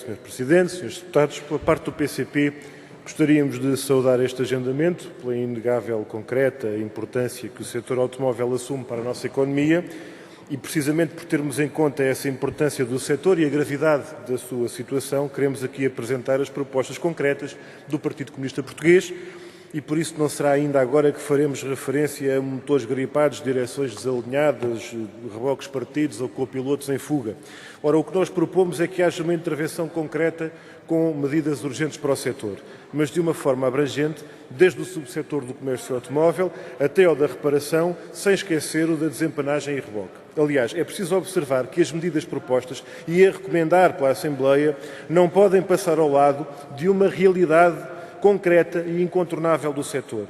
Sr. Presidente, Srs. Deputados. Pela parte do PCP, gostaríamos de saudar este agendamento pela inegável, concreta importância que o setor automóvel assume para a nossa economia e, precisamente por termos em conta essa importância do setor e a gravidade da sua situação, queremos aqui apresentar as propostas concretas do Partido Comunista Português e por isso não será ainda agora que faremos referência a motores gripados, direções desalinhadas, reboques partidos ou copilotos em fuga. Ora, o que nós propomos é que haja uma intervenção concreta com medidas urgentes para o setor, mas de uma forma abrangente, desde o subsetor do comércio automóvel até ao da reparação, sem esquecer o da desempenagem e reboque. Aliás, é preciso observar que as medidas propostas e a recomendar pela Assembleia não podem passar ao lado de uma realidade concreta e incontornável do setor.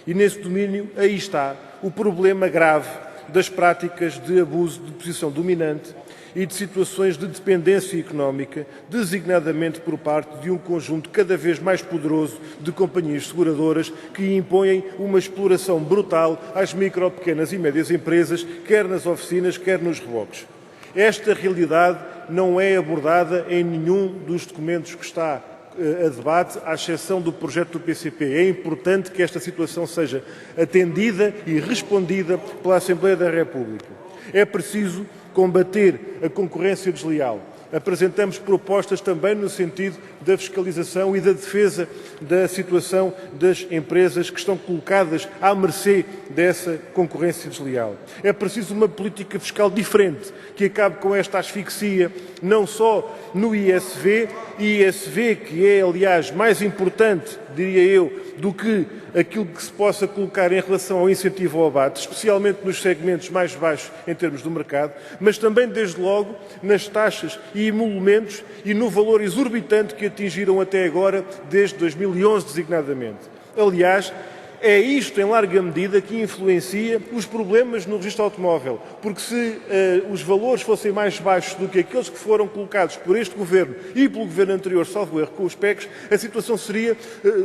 E nesse domínio, aí está o problema grave das práticas de abuso de posição dominante e de situações de dependência económica, designadamente por parte de um conjunto cada vez mais poderoso de companhias seguradoras que impõem uma exploração brutal às micro, pequenas e médias empresas, quer nas oficinas, quer nos reboques. Esta realidade não é abordada em nenhum dos documentos que está a debate, à exceção do projeto do PCP. É importante que esta situação seja atendida e respondida pela Assembleia da República. É preciso combater a concorrência desleal. Apresentamos propostas também no sentido da fiscalização e da defesa da situação das empresas que estão colocadas à mercê dessa concorrência desleal. É preciso uma política fiscal diferente, que acabe com esta asfixia, não só no ISV, que é, aliás, mais importante, diria eu, do que aquilo que se possa colocar em relação ao incentivo ao abate, especialmente nos segmentos mais baixos em termos do mercado, mas também, desde logo, nas taxas e emolumentos e no valor exorbitante que atingiram até agora, desde 2011 designadamente. Aliás, é isto, em larga medida, que influencia os problemas no registro automóvel, porque se os valores fossem mais baixos do que aqueles que foram colocados por este Governo e pelo Governo anterior, salvo erro, com os PECs, a situação seria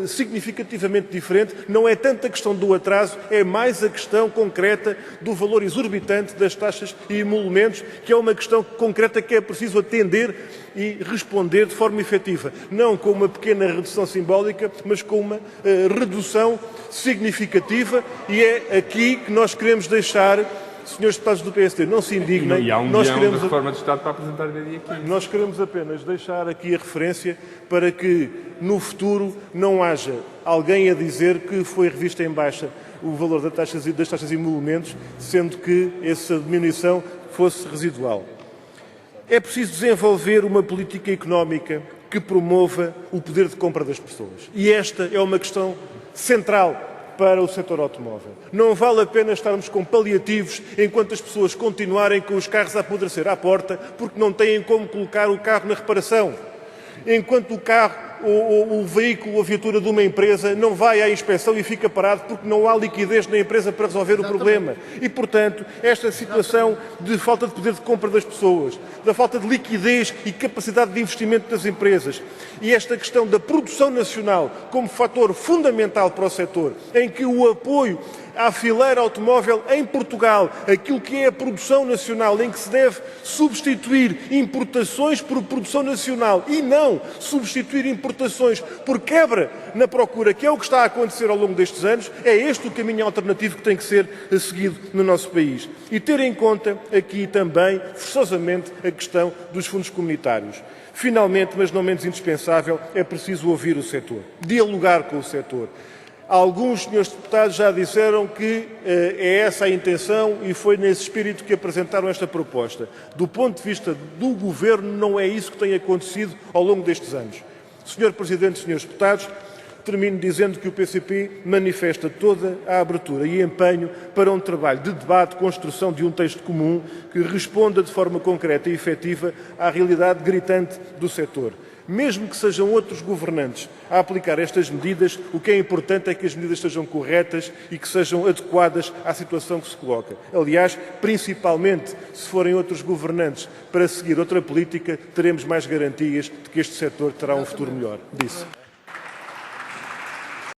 significativamente diferente. Não é tanto a questão do atraso, é mais a questão concreta do valor exorbitante das taxas e emolumentos, que é uma questão concreta que é preciso atender e responder de forma efetiva, não com uma pequena redução simbólica, mas com uma redução significativa, e é aqui que nós queremos deixar, senhores deputados do PSD, não se indignem. E há um nós queremos de reforma de Estado para apresentar no dia 15. Nós queremos apenas deixar aqui a referência para que no futuro não haja alguém a dizer que foi revisto em baixa o valor das taxas e emolumentos, sendo que essa diminuição fosse residual. É preciso desenvolver uma política económica que promova o poder de compra das pessoas. E esta é uma questão central para o setor automóvel. Não vale a pena estarmos com paliativos enquanto as pessoas continuarem com os carros a apodrecer à porta porque não têm como colocar o carro na reparação. Enquanto o carro ou o veículo ou a viatura de uma empresa não vai à inspeção e fica parado porque não há liquidez na empresa para resolver o problema. E, portanto, esta situação de falta de poder de compra das pessoas, da falta de liquidez e capacidade de investimento das empresas e esta questão da produção nacional como fator fundamental para o setor, em que o apoio à fileira automóvel em Portugal, aquilo que é a produção nacional, em que se deve substituir importações por produção nacional e não substituir importações por quebra na procura, que é o que está a acontecer ao longo destes anos, é este o caminho alternativo que tem que ser seguido no nosso país. E ter em conta aqui também, forçosamente, a questão dos fundos comunitários. Finalmente, mas não menos indispensável, é preciso ouvir o setor, dialogar com o setor. Alguns senhores deputados já disseram que é essa a intenção e foi nesse espírito que apresentaram esta proposta. Do ponto de vista do Governo, não é isso que tem acontecido ao longo destes anos. Senhor Presidente, senhores deputados, termino dizendo que o PCP manifesta toda a abertura e empenho para um trabalho de debate, construção de um texto comum que responda de forma concreta e efetiva à realidade gritante do setor. Mesmo que sejam outros governantes a aplicar estas medidas, o que é importante é que as medidas sejam corretas e que sejam adequadas à situação que se coloca. Aliás, principalmente se forem outros governantes para seguir outra política, teremos mais garantias de que este setor terá um futuro melhor. Disse.